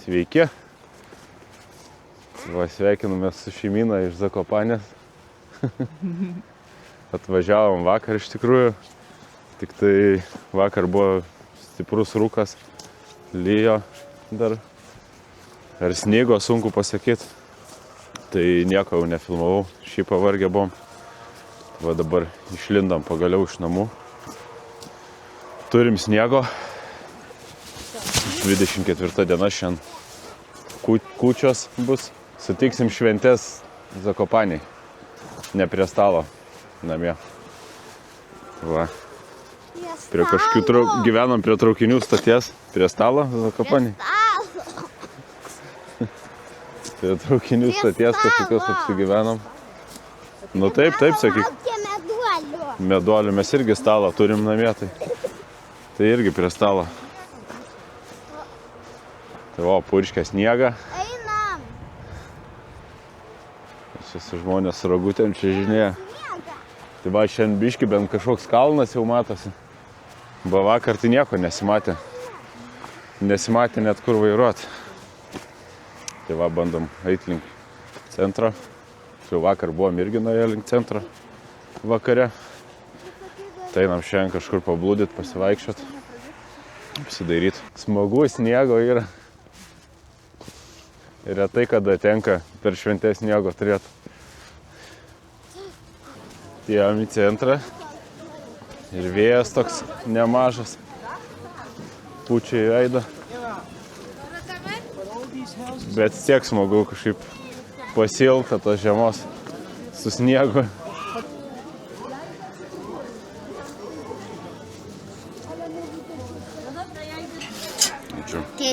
Sveiki. Va, sveikinamės su šeimyna iš Zakopanės. Atvažiavom vakar iš tikrųjų. Tik tai vakar buvo stiprus rūkas. Lijo dar. Ar sniego, sunku pasakyti. Tai nieko jau nefilmavau. Šį pavargę buvom. Va dabar išlindom pagaliau iš namų. Turim sniego. 24 diena šiandien kūčios bus. Sutiksim šventės Zakopaniai. Ne prie stalo namie. Va. Prie kažkokių gyvenom prie traukinių stoties. Prie stalo Zakopaniai. Prie traukinių stoties kažkokios apsigyvenom. Nu taip, sakyk. Meduolių. Mes irgi stalą turim namie. Tai irgi prie stalo. Tai o, purškia sniegą. Čia su žmonės su ragutėm čia žinėja. Tai va, šiandien biški bent kažkoks kalnas jau matosi. Ba vakar tai nieko nesimatė. Nesimatė net kur vairuoti. Tai va, bandom eiti link centro. Čia vakar buvom irgi nuėję link centro vakare. Tai einam šiandien kažkur pablūdit, pasivaikščiot, apsidairyt. Smagu sniego yra. Ir retai, kada tenka per šventės sniego turėti. Tėjom į centrą. Ir vėjas toks nemažas. Pučia į veidą. Bet tiek smagu kažkaip pasilgti tos žiemos su sniegu.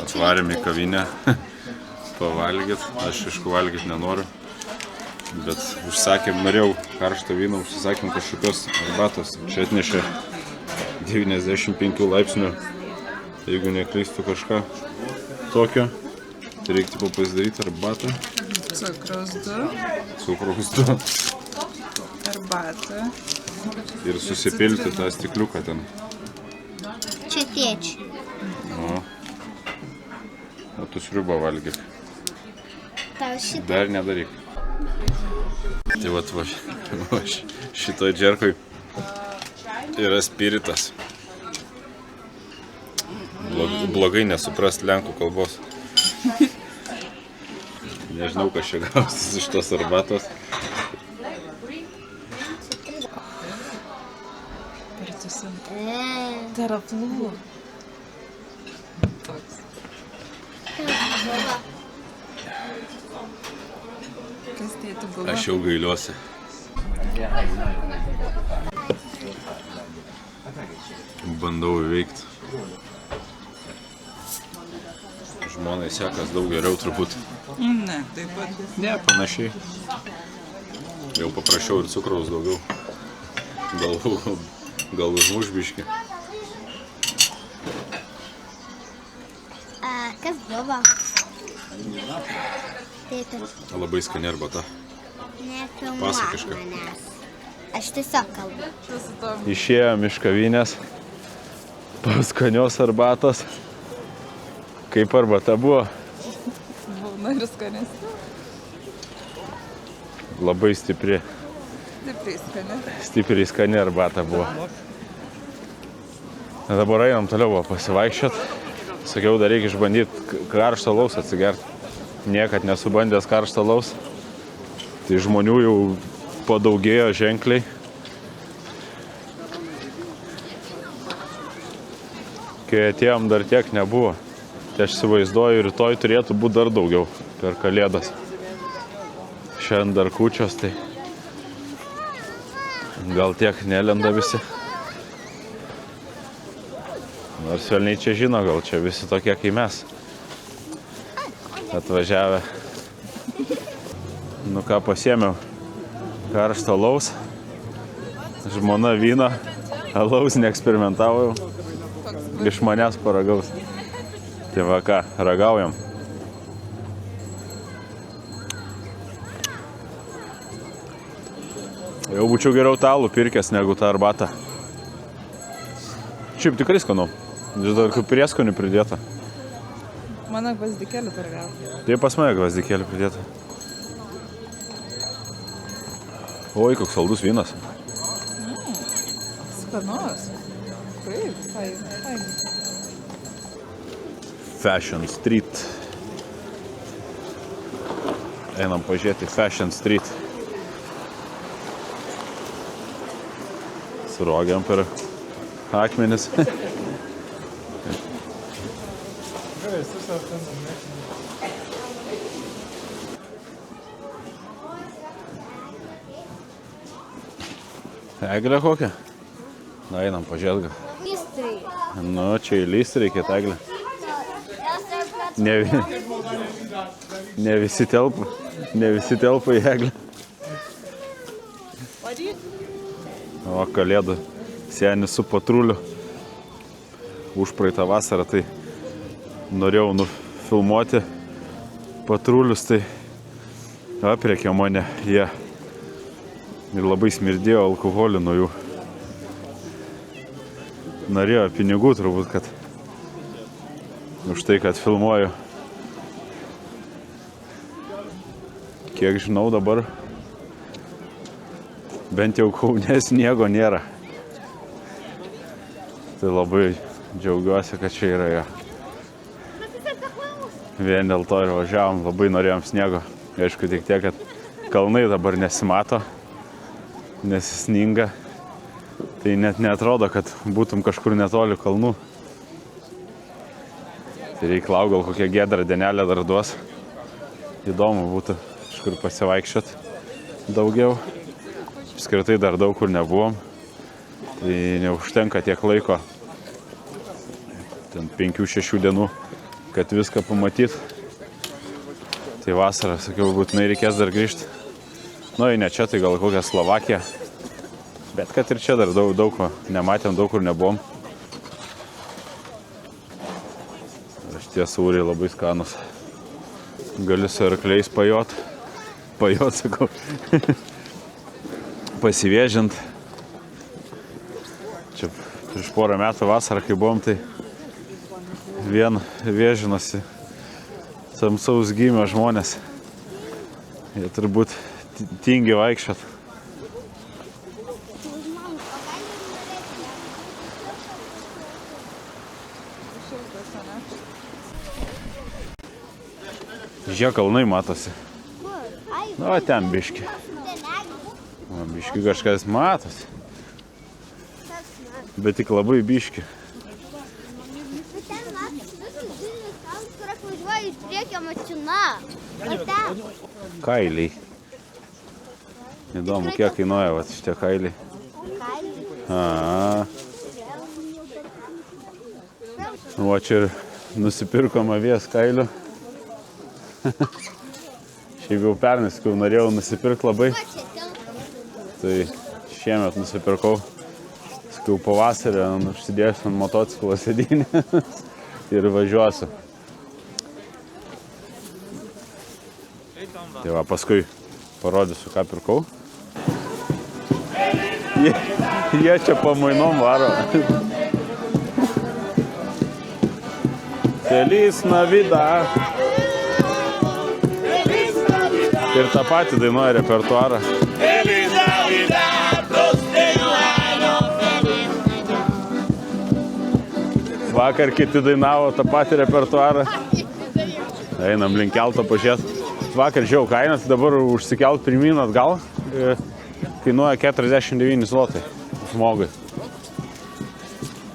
Atvarėm į kavinę pavalgyt. Aš aišku valgyt nenoriu. Bet norėjau karštą vyną, užsisakėm kažkokios arbatos. Čia atnešė 95 laipsnių, jeigu neklystu kažką tokio. Tai reikia pasidaryti arbatą. Cukraus 2. Arbatą. Ir susipilti tą stikliuką ten. Čia tėčiai. O tu sriubą valgyk. Tau šitą. Dar nedaryk. Tai va, šitoj džerkoj yra spiritas. Blogai nesuprast lenkų kalbos. Nežinau, kas čia gausis iš tos arbatos. Teraflų. Aš jau gailiuosi. Bandau įveikti. Žmonai sekas daug geriau turbūt. Ne, taip pat. Ne, panašiai. Jau paprašiau ir cukraus daugiau. Gal užmuš biškį. Kas buvo? Labai skani arbata. Pasakiška. Aš tiesiog kalbu. Išėjom iš kavinės. Paskanios arbatos. Kaip arbata buvo? Būna ir skanesnė. Labai stipri. Stipriai skani arbata buvo. Dabar einam toliau pasivaikščiot. Sakiau, dar reikia išbandyti karšto alaus atsigerti. Niekad nesu bandęs karšto alaus. Tai žmonių jau padaugėjo ženkliai. Kai atėjom, dar tiek nebuvo. Tai aš įsivaizduoju, rytoj turėtų būti dar daugiau per kalėdas. Šiandien dar kūčios, tai gal tiek nelenda visi. Nors velniai čia žino, gal čia visi tokie kaip mes. Atvažiavę. Nu ką, pasiėmiau karšto alaus. Žmona vyno. Alaus neeksperimentavo jau. Iš manęs paragaus. Tai va ką, ragaujam. Jau būčiau geriau talų pirkęs negu tą arbatą. Šiaip tikrai skanu. Vis dar kaip prieskonių pridėta. Mano gvazdikėlį turi gauti. Tai pas mane gvazdikėlį pridėta. Oi, koks saldus vynas. Skanus. Taip, visai. Fashion Street. Einam pažiūrėti Fashion Street. Surogiam per akmenis. Eglė kokia? Na, einam pažiūrėt. Lystrai. Nu, čia į lystį reikėtų eglę. Ne visi telpa į eglę. O, kalėdų senis su patruliu. Užpraeitą vasarą tai norėjau nufilmuoti patrulius, tai aprėkė mane jie. Ir labai smirdėjo alkoholį nuo jų. Norėjo pinigų turbūt, kad už tai, kad filmuoju. Kiek žinau dabar, bent jau Kaune sniego nėra. Tai labai džiaugiuosi, kad čia yra jo. Vien dėl to ir važiavom, labai norėjom sniego. Aišku, tik tiek, kad kalnai dabar nesimato. Nes sninga, tai net neatrodo, kad būtum kažkur netoli kalnų. Tai reikia lauk, gal kokią giedrą dienelę dar duos. Įdomu būtų kažkur pasivaikščiot daugiau. Apskritai dar daug kur nebuvom. Tai neužtenka tiek laiko, ten 5-6 dienų, kad viską pamatyt. Tai vasarą, sakiau, būtinai reikės dar grįžti. Nu, ne čia, tai gal kokią Slovakiją. Bet kad ir čia dar daug ko nematėm, daug kur nebuvom. Šitie sūriai labai skanus. Gali su arkliais pajot, sakau, pasivėžint. Čia prieš porą metų vasarą, kai buvom, tai vien vėžinosi tamsaus gimio žmonės. Jie turbūt tingi vaikščiot. Žiūrėk, kalnai matosi. O, ten biški. O, biški kažkas matosi. Bet tik labai biški. Kailiai. Įdomu, kiek kainuoja vat šitie kailiai. O čia ir nusipirkom avies kailių. Šiaip jau pernai, sakiau, norėjau nusipirkti labai. Tai šiemet nusipirkau. Sakiau, pavasarį užsidėsiu ant motociklo sėdynį ir važiuosiu. Tai va, paskui parodysiu, ką pirkau. Jie čia pamainom varo. Feliz Navidad. Ir tą patį dainuoja repertuarą. Feliz Navidad, prospero año, feliz Navidad. Vakar kiti dainavo tą patį repertuarą. Einam link kelto pažiūrėt. Vakar žiau kainas, dabar užsikelt pirmyn atgal. Kainuoja 49 zlotai žmogui.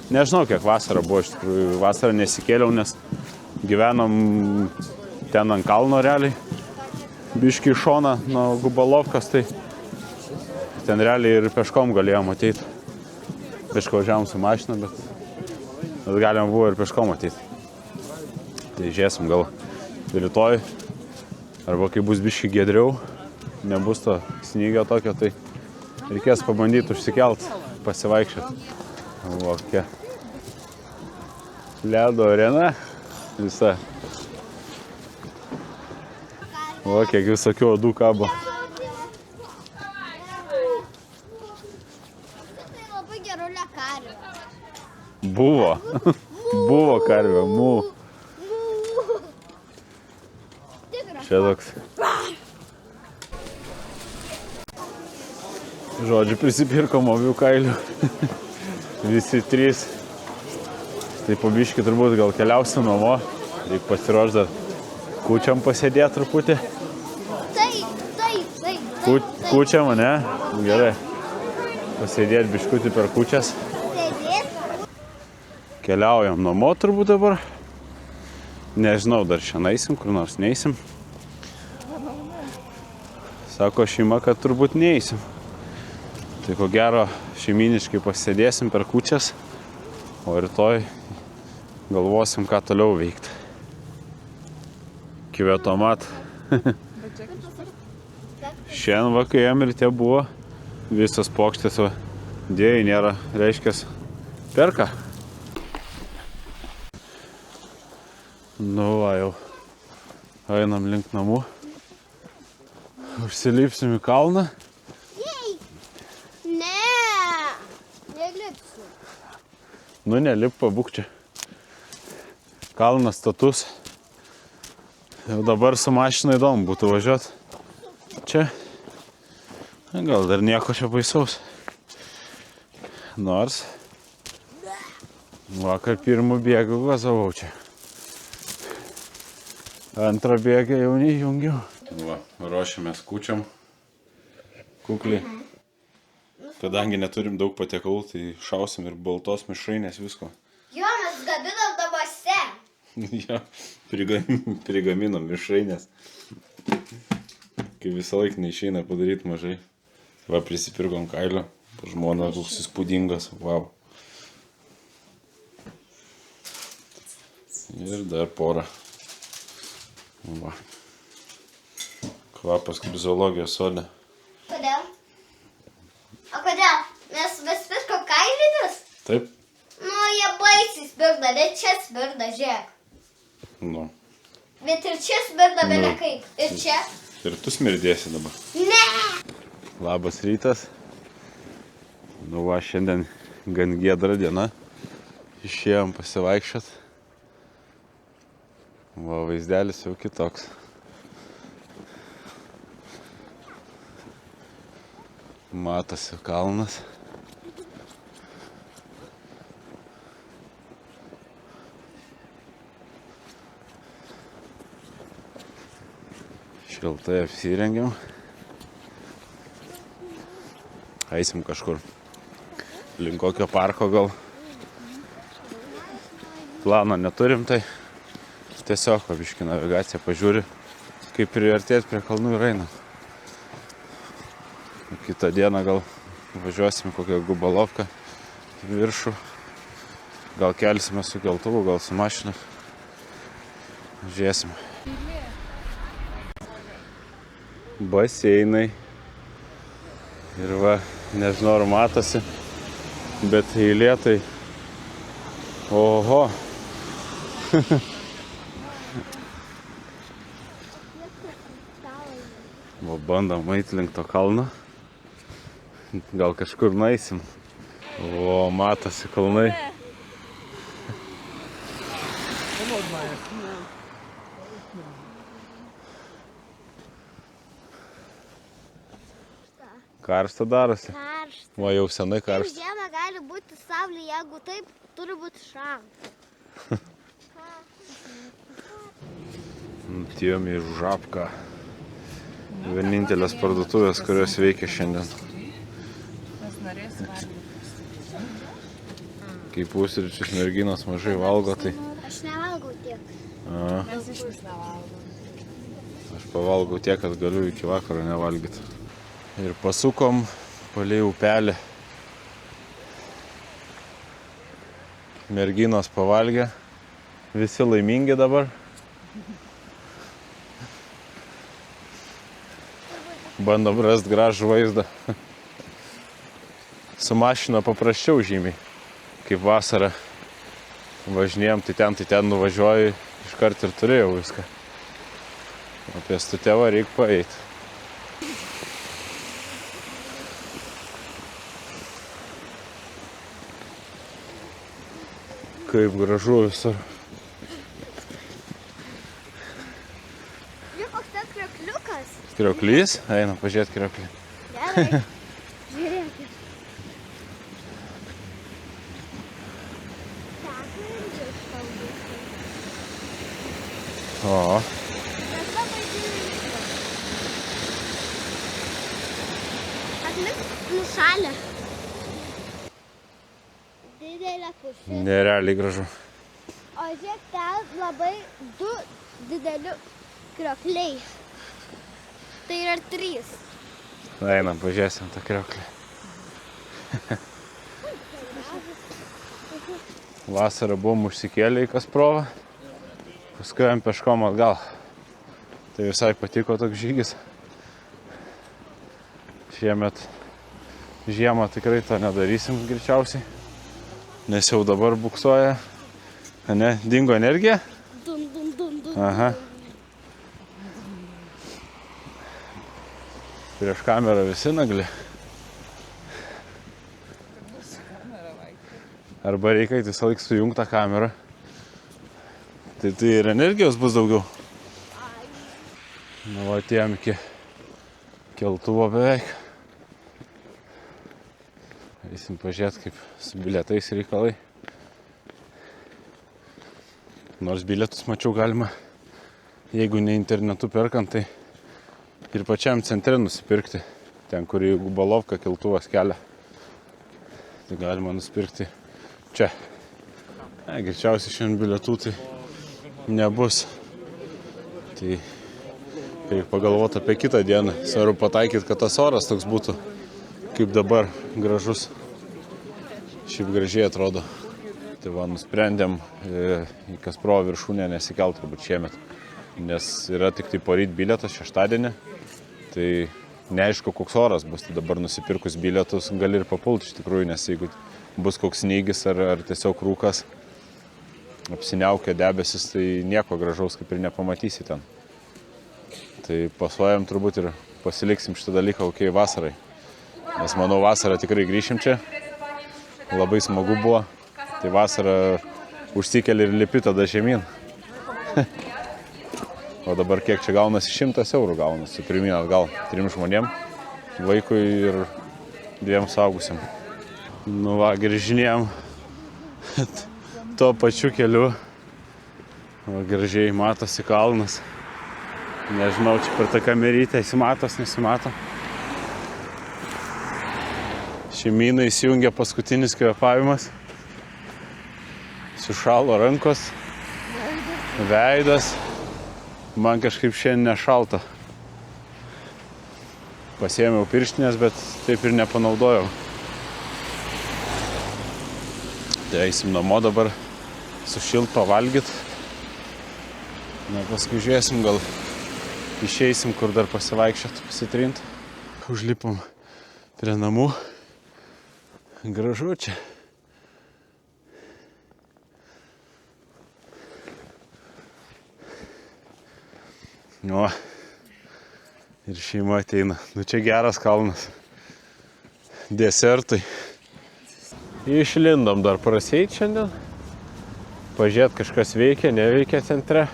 Nežinau, kiek vasara buvo, iš tikrųjų. Vasarą nesikėliau, nes gyvenom ten ant kalno realiai. Biškį į šoną nuo Gubalovkos, tai ten realiai ir peškom galėjom ateiti. Aišku, važiavom su mašina, bet galėjom buvo ir peškom ateiti. Tai žiūrėsim, gal rytoj, arba kai bus biškį giedriau, nebus to snygio tokio, tai reikės pabandyti užsikelt, pasivaikščioti. O, kokia ledo arena visa. O, kiek visokių odų kabo. Labai gerulė karvė. Buvo. Buvo karvė. Mū. Čia toks. Žodžiu, prisipirkom avių kailių. Visi trys. Tai po biškį turbūt gal keliausim namo. Reikia pasiruošti dar kūčiam pasėdėti truputį. Kūčiam, ne? Gerai. Pasėdėti biškutį per kūčias. Keliaujam namo turbūt dabar. Nežinau, dar šiandien eisim, kur nors neeisim. Sako šeima, kad turbūt neeisim. Tai ko gero šeiminiškai pasėdėsim per kūčias, o rytoj galvosim, ką toliau veikti. Kvietomat. Šiandien vakajam ryte buvo visas pokštis, o dėjai nėra, reiškias, perka. Nu va, jau einam link namų. Užsilipsim į kalną. Nu, nelip, pabūk čia. Kalnas status. Jau dabar su mašina įdomu būtų važiuoti. Čia. Gal dar nieko čia baisaus. Nors vakar pirmų bėgų gazavau čia. Antrą bėgą jau neįjungiau. Va, ruošiamės kūčiam. Kukliai. Kadangi neturim daug patiekalų, tai šausim ir baltos mišrainės visko. Jo, mes gaminam namuose. Jo, prigaminom mišrainės. Kai visą laiką neišeina padaryti mažai. Va, prisipirkom kailio. Žmona koks įspūdingas. Wow. Ir dar porą. Va. Kvapas kaip zoologijos sode. Kodėl? O kodėl? Mes pirko kailinius? Taip? Nu, jie baisiai spirda, bet čia spirda, žiūrėk. Nu. Bet ir čia spirda, bet kaip. Ir čia? Ir tu smirdėsi dabar. Ne! Labas rytas. Nu va, šiandien gan giedra diena. Išėjom pasivaikščiot. Va, vaizdelis jau kitoks. Matosi kalnas. Šiltai apsirengiam. Eisim kažkur. Link kokio parko gal. Plano neturim, tai tiesiog biškį navigaciją pažiūri, kaip priartėti prie kalnų ir einam. Kitą dieną gal važiuosim kokią gubalovką viršų. Gal kelsime su keltuvu, gal su mašina. Žiūrėsim. Baseinai. Ir va, nežinau ar matosi, bet eilė tai... Oho. Va, bandom eiti link to kalno. Gal kažkur nueisim. O, matosi kalnai. Karšta darosi. Karšta. Va, jau senai karšta. Žiemą gali būti saulė, jeigu taip, turi būti šalta. Tėjom į Žabką. Vienintelės parduotuvės, kurios veikia šiandien. Kai pusryčius merginos mažai valgo, tai... Aš nevalgau tiek. Mes iš vis nevalgom. Aš pavalgau tiek, kad galiu iki vakaro nevalgyti. Ir pasukom palei upelį. Merginos pavalgė. Visi laimingi dabar. Bandom rasti gražų vaizdą. Su mašina paprasčiau žymiai. Kaip vasarą važinėjom, tai ten nuvažiuoju, iškart ir turėjau viską. O pėstutėvą reikia paeiti. Kaip gražu visur. Žiūrėk, koks ten Krioklys, eina pažiūrėti krioklį. Gerai. Žiūrėkit. Teko irgi iškalbėti. O, Bet labai didelis. Atlik nušalę. Didelė pušis. nerealiai gražu. O žiūrėk, ten labai du dideli kriokliai. Tai yra 3. Einam, pažiūrėsim tą krioklį. Vasarą buvom užsikėlę į Kasprovą, paskui ėjom peškom atgal. Tai visai patiko toks žygis. Šiemet žiemą tikrai to nedarysim greičiausiai, nes jau dabar buksuoja. Ne, dingo energija? Dun, dun, dun, dun. Aha. Prieš kamerą visi nagli. Arba reikia visą laiką sujungti tą kamerą. Tai ir energijos bus daugiau. Nu, va, atėjom iki keltuvo beveik. Eisim pažiūrėti, kaip su bilietais reikalai. Nors bilietus mačiau galima, jeigu ne internetu perkant, tai ir pačiam centre nusipirkti. Ten, kur į Gubalovką keltuvas kelia. Tai galima nusipirkti čia. Greičiausiai šiandien bilietų tai nebus. Tai reikia pagalvoti apie kitą dieną. Svarbu pataikyti, kad tas oras toks būtų, kaip dabar, gražus. Šiaip gražiai atrodo. Tai va, nusprendėm į Kasprovo viršūnę nesikelt turbūt šiemet. Nes yra tik tai poryt bilietas šeštadienį. Tai neaišku, koks oras bus. Tai dabar nusipirkus bilietus gali ir papulti iš tikrųjų, nes jeigu bus koks snygis ar tiesiog rūkas, apsiniaukia debesis, tai nieko gražaus kaip ir nepamatysi ten. Tai pasuojam turbūt ir pasiliksim šitą dalyką kokiai vasarai. Nes manau, vasarą tikrai grįšim čia. Labai smagu buvo. Tai vasarą užsikeli ir lipi tada žemyn. O dabar kiek čia gaunasi? 100 eurų gaunasi. Pirmyn atgal 3 žmonėm, vaikui ir 2 suaugusiam. Nu va, grįžinėjom tuo pačiu keliu. O, gražiai matosi kalnas. Nežinau, čia per tą kamerytę įsimatos, nesimato. Šeimyna įsijungia paskutinis kvėpavimas. Sušalo rankos, veidas. Man kažkaip šiandien nešalta. Pasiėmiau pirštinės, bet taip ir nepanaudojau. Tai eisim namo dabar sušilt, pavalgyt. Na, paskui žiūrėsim, gal išeisim, kur dar pasivaikščiot, pasitrint. Užlipom prie namų. Gražu čia. O, ir šeima ateina. Nu čia geras kalnas. Desertui. Išlindom dar praseit šiandien. Pažiūrėt, kažkas veikia, neveikia centre.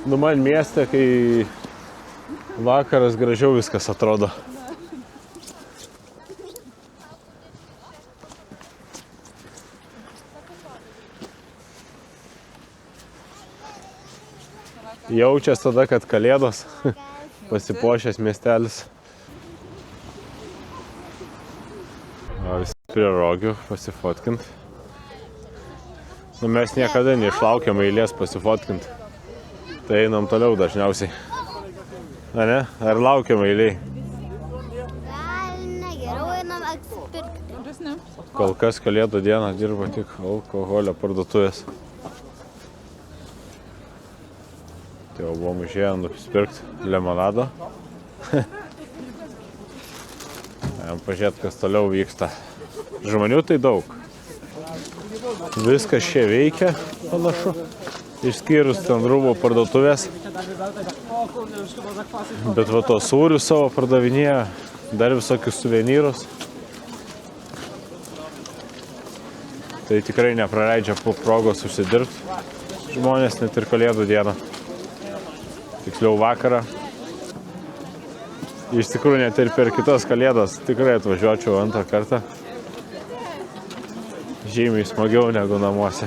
Nu man mieste, kai vakaras gražiau viskas atrodo. Jaučias tada, kad kalėdos, pasipuošęs miestelis. O, visi prie rogių pasifotkint. Nu, mes niekada neišlaukiam eilės pasifotkint. Tai einam toliau dažniausiai. A ne? Ar laukiam eiliai? Gal ne, geriau einam apsipirkti. Kol kas kalėdų dieną dirba tik alkoholio parduotuvės. Tai jau buvom išėję nusipirkti lemonado. Jam pažiūrėt, kas toliau vyksta. Žmonių tai daug. Viskas čia veikia panašu. Išskyrus ten rūbų parduotuvės. Bet va to sūrių savo pardavinėja. Dar visokius suvenyrus. Tai tikrai nepraleidžia progos užsidirbti žmonės net ir kalėdų dieną. tiksliau vakarą. Iš tikrųjų net ir per kitas kalėdas tikrai atvažiuočiau antrą kartą. Žymiai smagiau negu namuose.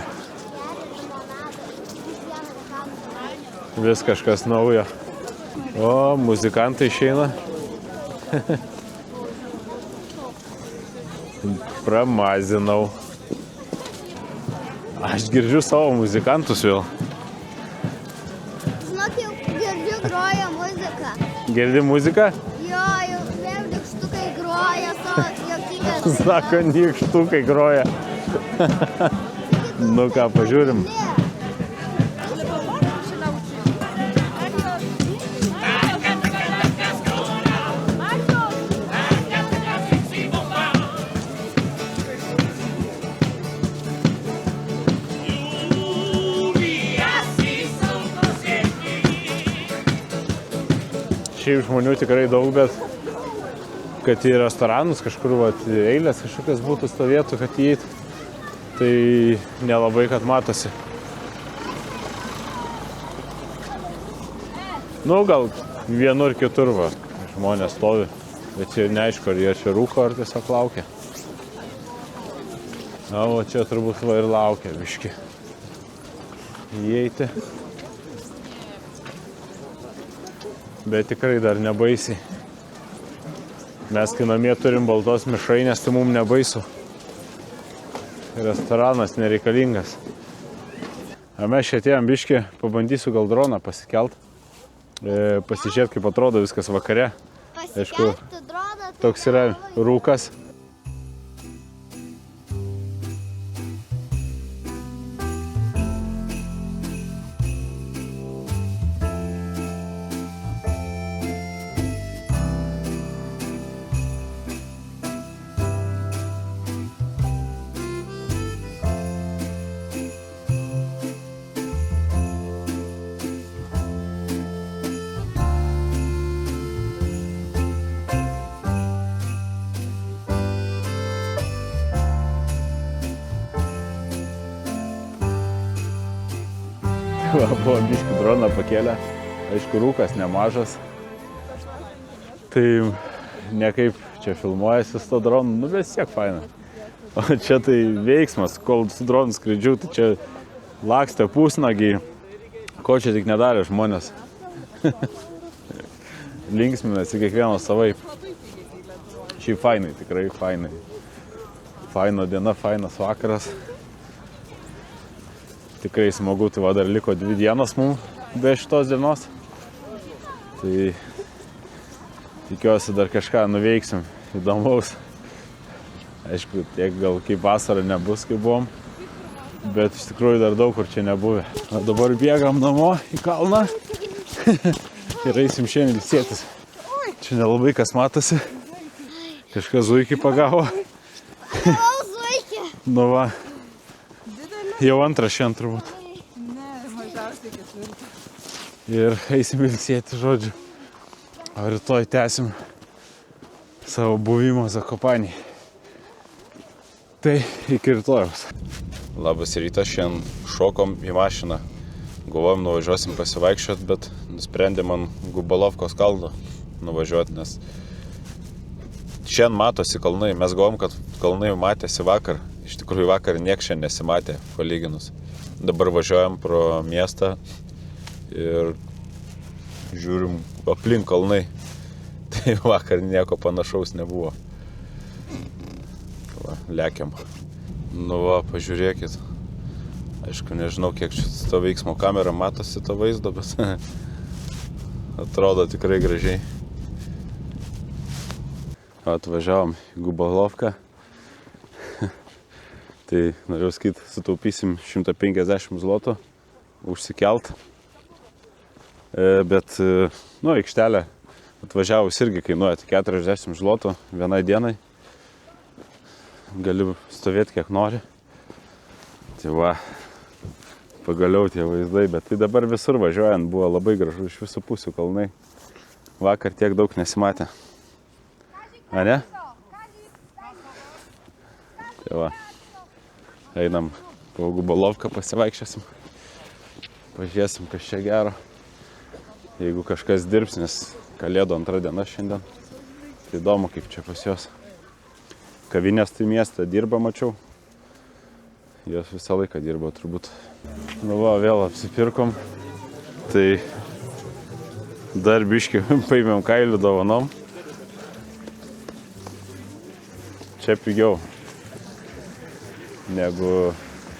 Vis kažkas naujo. O, muzikantai išeina. Pramazinau. Aš girdžiu savo muzikantus vėl. Žinok, jau girdžiu groja muziką. Girdi muziką? Jo, jau vėl nykštukai groja savo juokingas. Sako, nykštukai groja. Nu ką, pažiūrim. Šiaip žmonių tikrai daug, bet kad į restoranus kažkur eilės kažkokias būtų stovėtų, kad įeit, tai nelabai kad matosi. Nu, gal vienur kitur žmonės stovi, bet čia neaišku, ar jie čia rūko, ar tiesiog laukia. Na, o čia turbūt ir laukia biški įeiti. Bet tikrai dar nebaisiai. Mes, kai namie turim baltos mišrainės, tai mums nebaisu. Restoranas nereikalingas. A mes čia atėjom biškį, pabandysiu gal droną pasikelt. Pasižiūrėt, kaip atrodo viskas vakare. Aišku, toks yra rūkas. Buvo biškį droną pakėlę, aišku, rūkas nemažas, tai nekaip čia filmuojasi su to dronu, nu vis tiek faina. O čia tai veiksmas, kol su dronu skraidžiu, tai čia lakstė pusnagiai, ko čia tik nedarė žmonės. Linksminasi kiekvienas savaip. Šiaip fainai, tikrai fainai. Faino diena, fainas vakaras. Tikrai smagu, tai va dar liko 2 dienos mums be šitos dienos. Tai tikiuosi dar kažką nuveiksim įdomaus. Aišku, tiek gal kaip vasarą nebus, kaip buvom, bet iš tikrųjų dar daug kur čia nebuvę. O dabar bėgam namo į kalną ir eisim šiandien ilsėtis. Čia nelabai kas matosi. Kažkas zuikį pagavo. Nu va. Jau antras šiandien turbūt. Ne, mažiausiai 4. Ir eisim ilsėti, žodžiu. O rytoj tęsim savo buvimą Zakopanėj. Tai iki rytojaus. Labas rytas, šiandien šokom į mašiną. Galvojom, nuvažiuosim pasivaikščiot, bet nusprendėm ant Gubalovkos kalno nuvažiuoti, nes šiandien matosi kalnai. Mes galvom, kad kalnai matėsi vakar. Iš tikrųjų vakar nieks šiandien nesimatė, palyginus. Dabar važiuojam pro miestą ir žiūrim aplink kalnai. Tai vakar nieko panašaus nebuvo. Va, lekiam. Nu va, pažiūrėkit. Aišku, nežinau, kiek šito veiksmo kamera matosi to vaizdo, bet atrodo tikrai gražiai. Atvažiavom į Gubalovką. Tai norėjau sakyti, sutaupysim 150 zlotų užsikelt. Bet, nu, aikštelė atvažiavus irgi kainuoja 40 zlotų vienai dienai. Gali stovėti kiek nori. Tai va, pagaliau tie vaizdai, bet tai dabar visur važiuojant buvo labai gražu, iš visų pusių kalnai. Vakar tiek daug nesimatė. A ne? Tai va. Einam po Gubalovką pasivaikščiosim. Pažiūrėsim, kas čia gero. jeigu kažkas dirbs, nes Kalėdų antra diena šiandien. Tai įdomu, kaip čia pas jos. Kavinės tai mieste dirba, mačiau. Jos visą laiką dirbo turbūt. Nu va, vėl apsipirkom. Tai dar biškį paėmėm kailių dovanom. Čia pigiau negu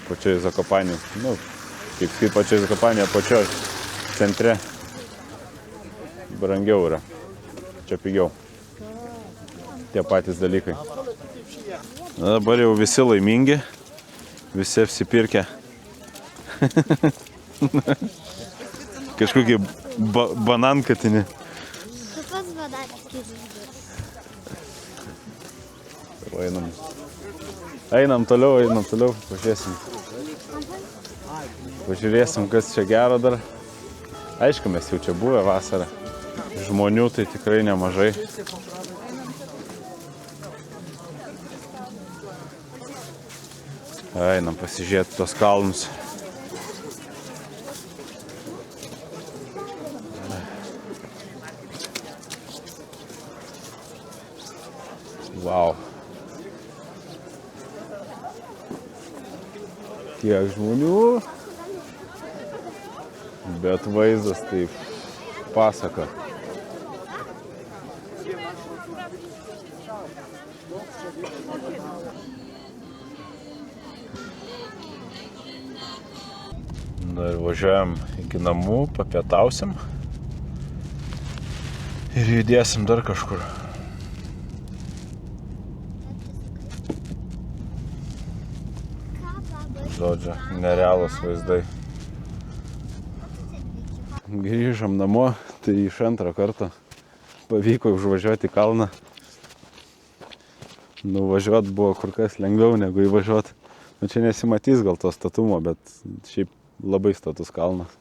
pačioj Zakopanėj. Nu, kaip sakyt, pačioj Zakopanėje, pačioj centre. Brangiau yra. Čia pigiau. Tie patys dalykai. Na, dabar jau visi laimingi. Visi apsipirkę. Kažkokį banankatinį. Tu pats banankis. Einam toliau, pažiūrėsim, kas čia gero dar. Aišku, mes jau čia buvę vasarą. Žmonių tai tikrai nemažai. Einam pasižiūrėti tos kalnus. Vau. Tiek žmonių. Bet vaizdas taip pasaka. Na ir važiuojam iki namų, papietausim ir judėsim dar kažkur. Žodžiu, nerealūs vaizdai. Grįžom namo, tai iš antrą kartą pavyko užvažiuoti į kalną. Nuvažiuot buvo kur kas lengviau negu įvažiuot. Nu, čia nesimatys gal to statumo, bet šiaip labai status kalnas.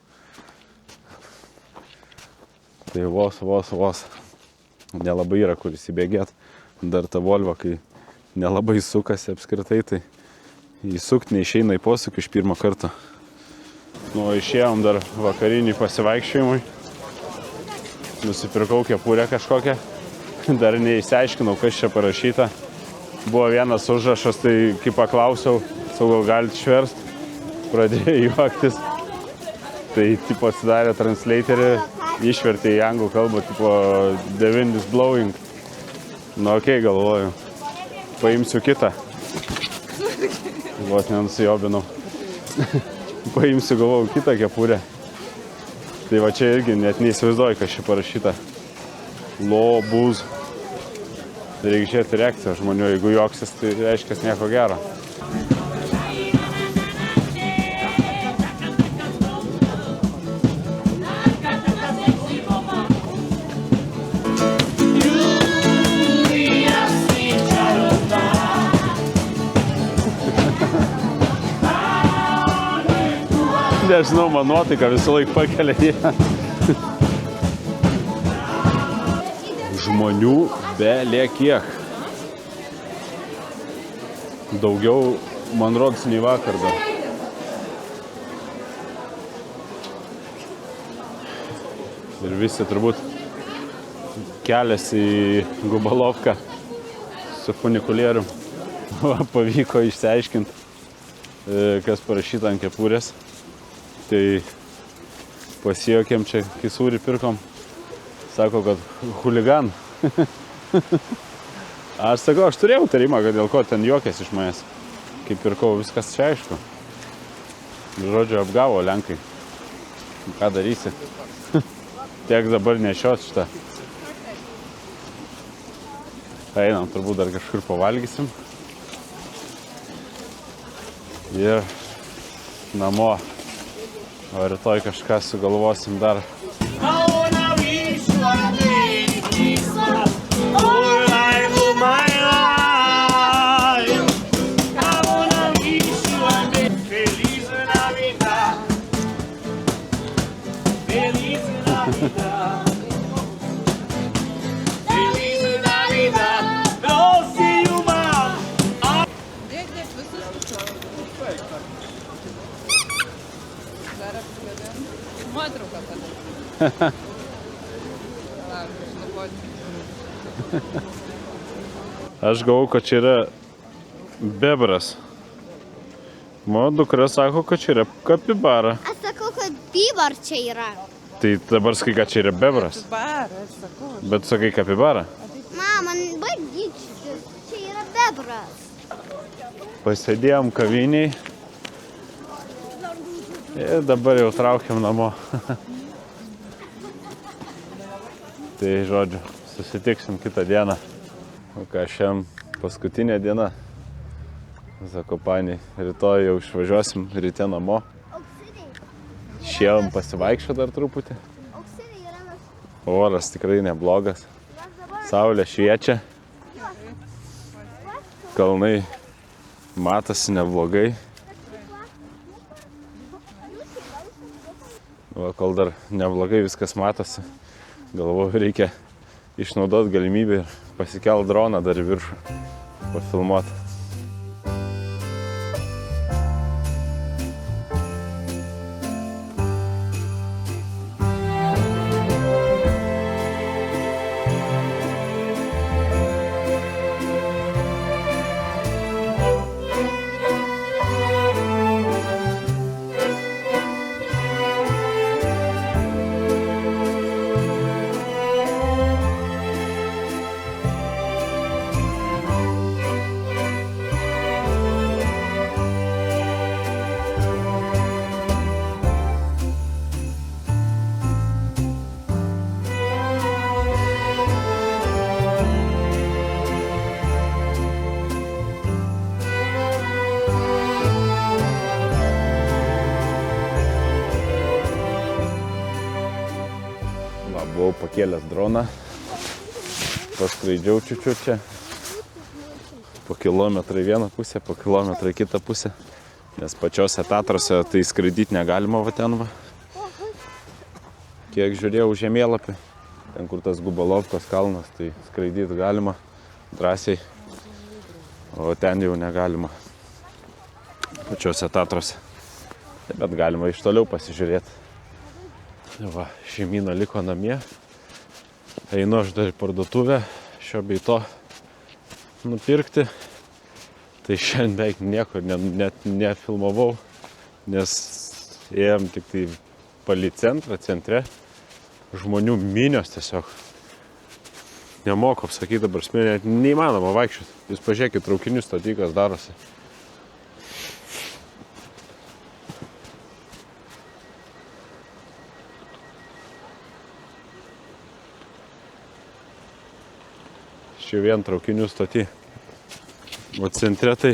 Tai vos. Nelabai yra kur įsibėgėt. Dar ta Volvo, kai nelabai sukasi apskritai, tai įsukti neišeina į posūkį iš pirmo karto. Nu, išėjom dar vakarinį pasivaikščiojimui. Nusipirkau kepurę kažkokią. Dar neįsiaiškinau, kas čia parašyta. Buvo vienas užrašas, tai kai paklausiau, gal galite išverst, pradėjo juoktis. Tai tipo atsidarė translatorį, išvertė į anglų kalbą, tipo the wind is blowing. Nu, okei, galvoju. Paimsiu kitą. Vos nenusijobinau. Paimsiu, galvoju, kitą kepurę. Tai va čia irgi net neįsivaizduoju, kas čia parašyta. Lobuz. Reikia žiūrėti reakciją žmonių, jeigu juoksis, tai reiškia nieko gero. Nežinau, man nuotaika visą laiką pakelia ją. Žmonių belė kiek. Daugiau, man rodos, nei vakar dar. Ir visi turbūt keliasi į Gubalovką su funikulierium. Pavyko išsiaiškinti, kas parašyta ant kepurės. Tai pasijokėm čia, kai sūrį pirkom. Sako, kad huligan. Aš sakau, aš turėjau tarimą, kad dėl ko ten juokės iš manęs. Kai pirkau, viskas čia aišku. Žodžiu, apgavo lenkai. Ką darysi? Tiek dabar nešios šitą. Einam, turbūt dar kažkur pavalgysim. Ir namo. O rytoj kažką sugalvosim dar. Aš galvoju, kad čia yra bebras. Mano dukra sako, kad čia yra kapibara. Aš sakau, kad bibar čia yra. Tai dabar sakai, kad čia yra bebras. Bara, aš sakau. Bet sakai kapibara. Mama, baig ginčytis. Čia yra bebras. Pasėdėjom kaviniai. Ir dabar jau traukiam namo. Tai žodžiu, susitiksim kitą dieną. O ką, šiandien paskutinė diena Zakopanėj. Rytoj jau išvažiuosim ryte namo. Auksiniai. Šiandien pasivaikščio dar truputį. Auksiniai yra mes. Oras tikrai neblogas. Mes dabar. Saulė šviečia. Kalnai matosi neblogai. Va, kol dar neblogai viskas matosi, galvoju, reikia išnaudoti galimybę ir pasikelt droną dar į viršų, pafilmuoti. Buvau pakėlęs droną, paskraidžiau čiučiu čia, po kilometrą į vieną pusę, po kilometrą į kitą pusę, nes pačiose Tatrose tai skraidyti negalima va ten va. Kiek žiūrėjau žemėlapį, ten kur tas Gubalovkos kalnas, tai skraidyti galima drąsiai, o ten jau negalima pačiose Tatrose, bet galima iš toliau pasižiūrėti. Va, šeimyna liko namie, einu aš dar į parduotuvę šio bei to nupirkti, tai šiandien beveik nieko net nefilmavau, nes ėjom tik tai palei centre, žmonių minios tiesiog, nemoku apsakyti dabar, net neįmanoma vaikščioti, jūs pažiūrėkit, traukinių stotykas darosi. Čia vien traukinių stoty. O centre tai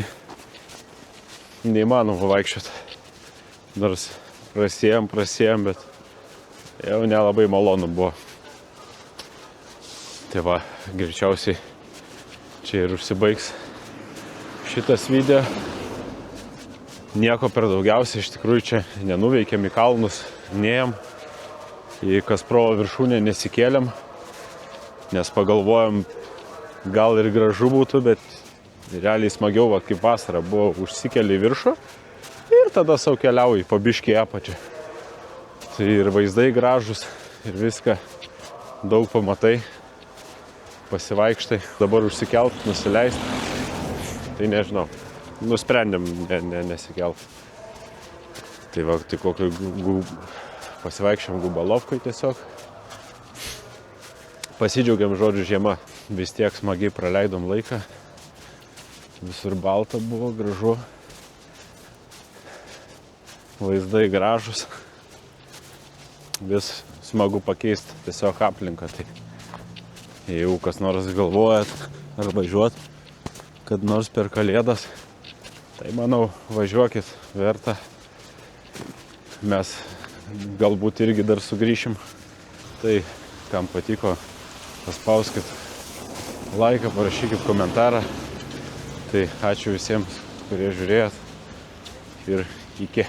neįmanoma vaikščioti. Nors prasėjom, bet jau nelabai malonu buvo. Tai va, greičiausiai čia ir užsibaigs šitas video. Nieko per daugiausiai, iš tikrųjų čia nenuveikėm į kalnus, nėjom. Į Kasprovo viršūnę nesikėlėm, nes pagalvojom, gal ir gražu būtų, bet realiai smagiau, va, kaip vasara buvo, užsikeli į viršų ir tada sau keliauji po biškį į apačią. Tai ir vaizdai gražus, ir viską daug pamatai, pasivaikštai. Dabar užsikelt, nusileist, tai nežinau, nusprendėm nesikelt. Tai va, tai kokį pasivaikščiam Gubalovkoj tiesiog. Pasidžiaugiam, žodžiu, žiema. Vis tiek smagiai praleidom laiką. Visur balta buvo, gražu. Vaizdai gražus. Vis smagu pakeisti tiesiog aplinką. Tai jeigu kas nors galvojat ar važiuot, kad nors per Kalėdas, tai manau, važiuokit, verta. Mes galbūt irgi dar sugrįšim. Tai kam patiko, paspauskit laiką, parašykit komentarą. Tai ačiū visiems, kurie žiūrėjot ir iki.